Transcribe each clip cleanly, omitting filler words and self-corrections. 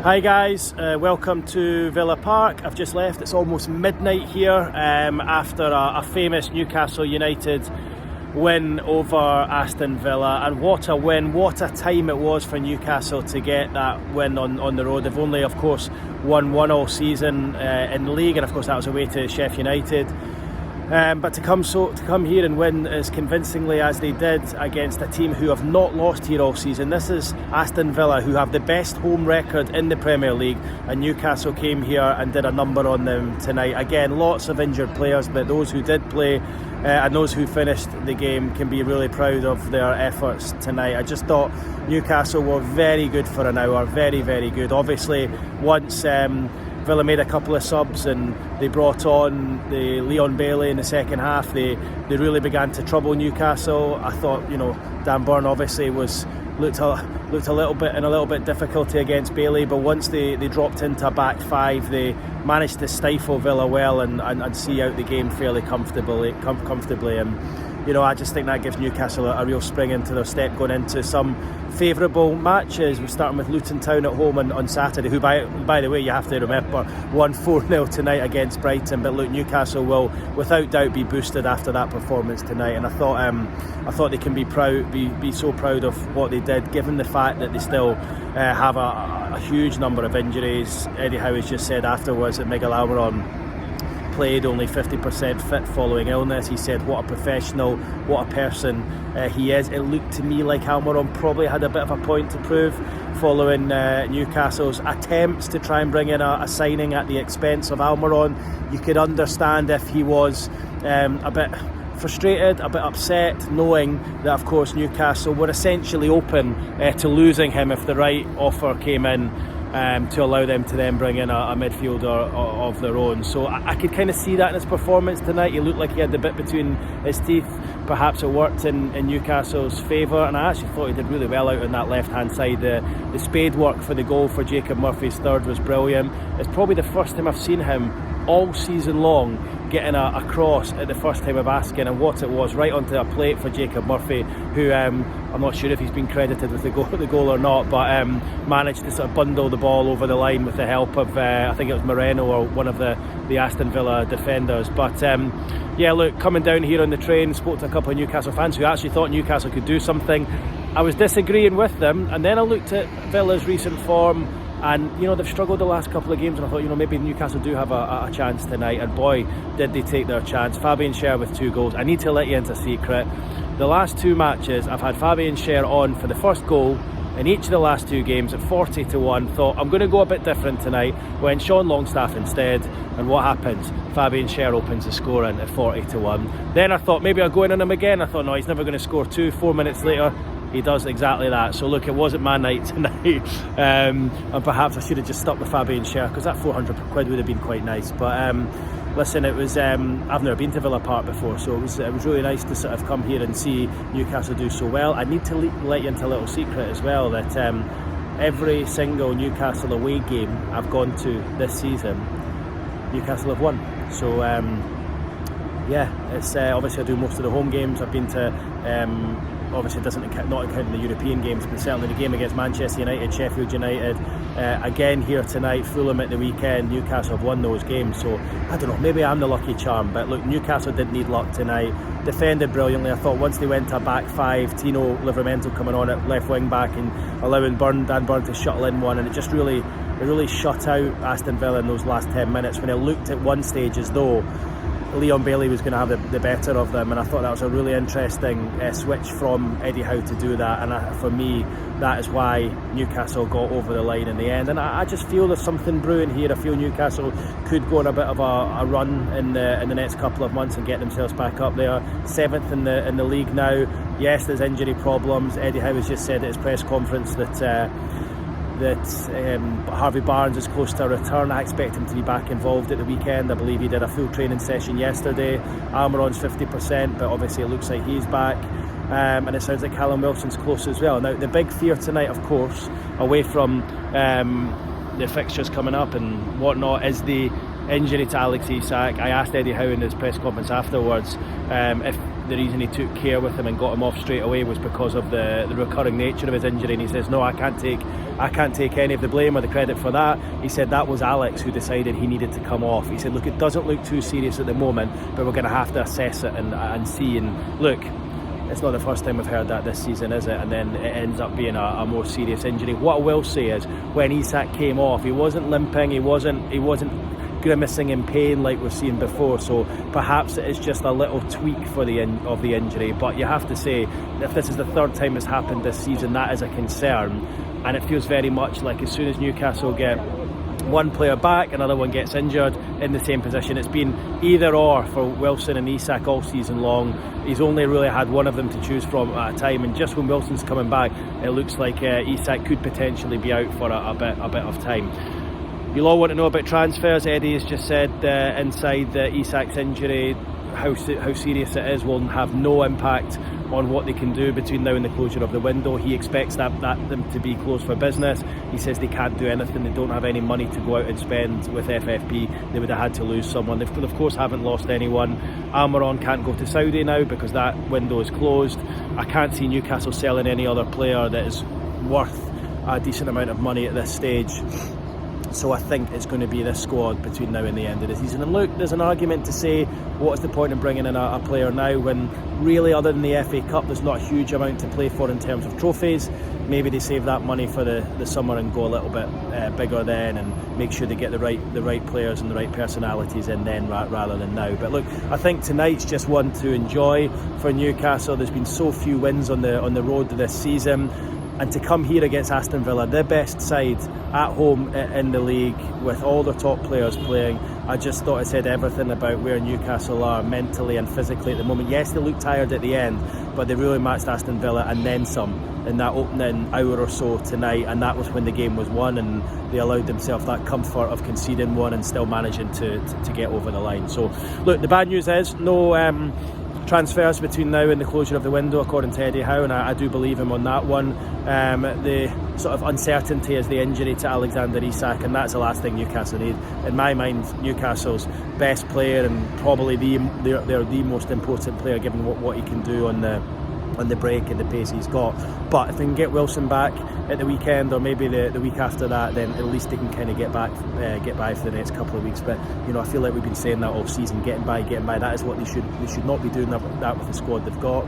Hi guys, welcome to Villa Park. I've just left. It's almost midnight here after a famous Newcastle United win over Aston Villa, and what a win, what a time it was for Newcastle to get that win on the road. They've only of course won one all season in the league, and of course that was away to Sheffield United. But to come here and win as convincingly as they did against a team who have not lost here all season. This is Aston Villa, who have the best home record in the Premier League, and Newcastle came here and did a number on them tonight. Again, lots of injured players, but those who did play and those who finished the game can be really proud of their efforts tonight. I just thought Newcastle were very good for an hour, very, very good. Obviously, once Villa made a couple of subs and they brought on the Leon Bailey in the second half, they really began to trouble Newcastle. I thought, Dan Burn obviously looked a little bit difficulty against Bailey, but once they dropped into a back five, they managed to stifle Villa well and see out the game fairly comfortably. And I just think that gives Newcastle a real spring into their step going into some favourable matches. We're starting with Luton Town at home on Saturday, who by the way, you have to remember, won 4-0 tonight against Brighton. But look, Newcastle will without doubt be boosted after that performance tonight, and I thought they can be so proud of what they did, given the fact that they still have a huge number of injuries. Eddie Howe has just said afterwards that Miguel Almiron played only 50% fit following illness. He said what a professional, what a person he is. It looked to me like Almiron probably had a bit of a point to prove following Newcastle's attempts to try and bring in a signing at the expense of Almiron. You could understand if he was a bit frustrated, a bit upset, knowing that of course Newcastle were essentially open to losing him if the right offer came in, to allow them to then bring in a midfielder of their own. So I could kind of see that in his performance tonight. He looked like he had the bit between his teeth. Perhaps it worked in Newcastle's favour, and I actually thought he did really well out on that left hand side. The spade work for the goal for Jacob Murphy's third was brilliant. It's probably the first time I've seen him all season long getting a cross at the first time of asking, and what it was, right onto a plate for Jacob Murphy, who I'm not sure if he's been credited with the goal or not, but managed to sort of bundle the ball over the line with the help of I think it was Moreno or one of the Aston Villa defenders. But look, coming down here on the train, spoke to a couple of Newcastle fans who actually thought Newcastle could do something. I was disagreeing with them, and then I looked at Villa's recent form, and they've struggled the last couple of games, and I thought maybe Newcastle do have a chance tonight, and boy did they take their chance. Fabian Schär with 2 goals. I need to let you into a secret. The last 2 matches I've had Fabian Schär on for the first goal in each of the last 2 games at 40-1. Thought I'm going to go a bit different tonight, went Sean Longstaff instead, and what happens? Fabian Schär opens the scoring at 40-1. Then I thought maybe I'll go in on him again. I thought no, he's never going to score 2. 4 minutes later he does exactly that. So look, it wasn't my night tonight, and perhaps I should have just stuck with Fabian Schär, because that £400 would have been quite nice. But listen, it was I've never been to Villa Park before, so it was really nice to sort of come here and see Newcastle do so well. I need to let you into a little secret as well, that every single Newcastle away game I've gone to this season, Newcastle have won. So it's obviously I do most of the home games. I've been to obviously not counting the European games, but certainly the game against Manchester United, Sheffield United, again here tonight, Fulham at the weekend. Newcastle have won those games, so I don't know, maybe I'm the lucky charm. But look, Newcastle didn't need luck tonight, defended brilliantly. I thought once they went to a back five, Tino Livramento coming on at left wing back and allowing Dan Burn to shuttle in one, and it just really shut out Aston Villa in those last 10 minutes, when it looked at one stage as though Leon Bailey was going to have the better of them. And I thought that was a really interesting switch from Eddie Howe to do that, and for me that is why Newcastle got over the line in the end. And I just feel there's something brewing here. I feel Newcastle could go on a bit of a run in the next couple of months and get themselves back up there, 7th in the league now. Yes, there's injury problems. Eddie Howe has just said at his press conference that Harvey Barnes is close to a return. I expect him to be back involved at the weekend. I believe he did a full training session yesterday. Almiron's 50%, but obviously it looks like he's back. And it sounds like Callum Wilson's close as well. Now, the big fear tonight, of course, away from the fixtures coming up and whatnot, is the injury to Alex Isak. I asked Eddie Howe in his press conference afterwards if the reason he took care with him and got him off straight away was because of the recurring nature of his injury, and he says, no, I can't take any of the blame or the credit for that. He said that was Alex who decided he needed to come off. He said, look, it doesn't look too serious at the moment, but we're going to have to assess it and see. And look, it's not the first time we've heard that this season, is it? And then it ends up being a more serious injury. What I will say is, when Isak came off, he wasn't limping, he wasn't grimacing in pain like we've seen before, so perhaps it is just a little tweak for the injury. But you have to say, if this is the third time it's happened this season, that is a concern, and it feels very much like as soon as Newcastle get one player back, another one gets injured in the same position. It's been either or for Wilson and Isak all season long. He's only really had one of them to choose from at a time, and just when Wilson's coming back, it looks like Isak could potentially be out for a bit of time. You'll all want to know about transfers. Eddie has just said inside Isak's injury, how serious it is will have no impact on what they can do between now and the closure of the window. He expects that them to be closed for business. He says they can't do anything. They don't have any money to go out and spend with FFP. They would have had to lose someone. They of course haven't lost anyone. Almiron can't go to Saudi now because that window is closed. I can't see Newcastle selling any other player that is worth a decent amount of money at this stage. So I think it's going to be this squad between now and the end of the season. And look, there's an argument to say, what's the point in bringing in a player now when really, other than the FA Cup, there's not a huge amount to play for in terms of trophies? Maybe they save that money for the summer and go a little bit bigger then, and make sure they get the right players and the right personalities in then rather than now. But look, I think tonight's just one to enjoy for Newcastle. There's been so few wins on the road this season. And to come here against Aston Villa, the best side at home in the league, with all their top players playing, I just thought it said everything about where Newcastle are mentally and physically at the moment. Yes, they looked tired at the end, but they really matched Aston Villa and then some in that opening hour or so tonight, and that was when the game was won, and they allowed themselves that comfort of conceding one and still managing to get over the line. So look, the bad news is no transfers between now and the closure of the window, according to Eddie Howe, and I do believe him on that one. The sort of uncertainty is the injury to Alexander Isak, and that's the last thing Newcastle need. In my mind, Newcastle's best player, and probably they're the most important player given what he can do on the break and the pace he's got. But if they can get Wilson back at the weekend, or maybe the week after that, then at least they can kind of get by for the next couple of weeks. But I feel like we've been saying that all season, getting by. That is what they should not be doing that with the squad they've got.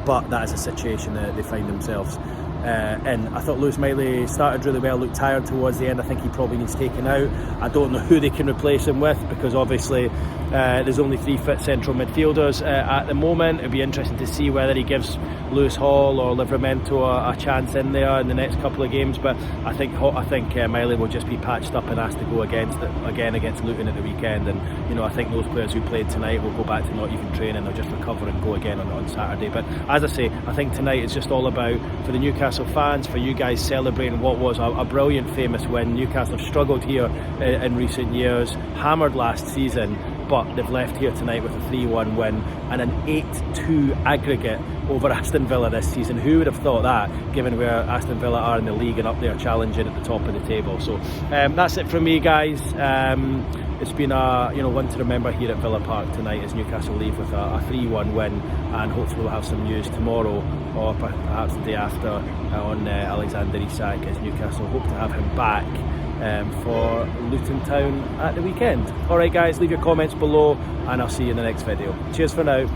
But that is a situation that they find themselves in. I thought Lewis Miley started really well, looked tired towards the end. I think he probably needs taken out. I don't know who they can replace him with, because obviously there's only 3 fit central midfielders at the moment. It'd be interesting to see whether he gives Lewis Hall or Livramento a chance in there in the next couple of games. But I think Miley will just be patched up and asked to go against Luton at the weekend. And I think those players who played tonight will go back to not even training. They'll just recover and go again on Saturday. But as I say, I think tonight is just all about, for the Newcastle fans, for you guys celebrating what was a brilliant, famous win. Newcastle have struggled here in recent years, hammered last season, but they've left here tonight with a 3-1 win and an 8-2 aggregate over Aston Villa this season. Who would have thought that, given where Aston Villa are in the league and up there challenging at the top of the table? So that's it from me, guys. It's been a one to remember here at Villa Park tonight, as Newcastle leave with a 3-1 win, and hopefully we'll have some news tomorrow or perhaps the day after on Alexander Isak, as Newcastle hope to have him back for Luton Town at the weekend. Alright guys, leave your comments below and I'll see you in the next video. Cheers for now.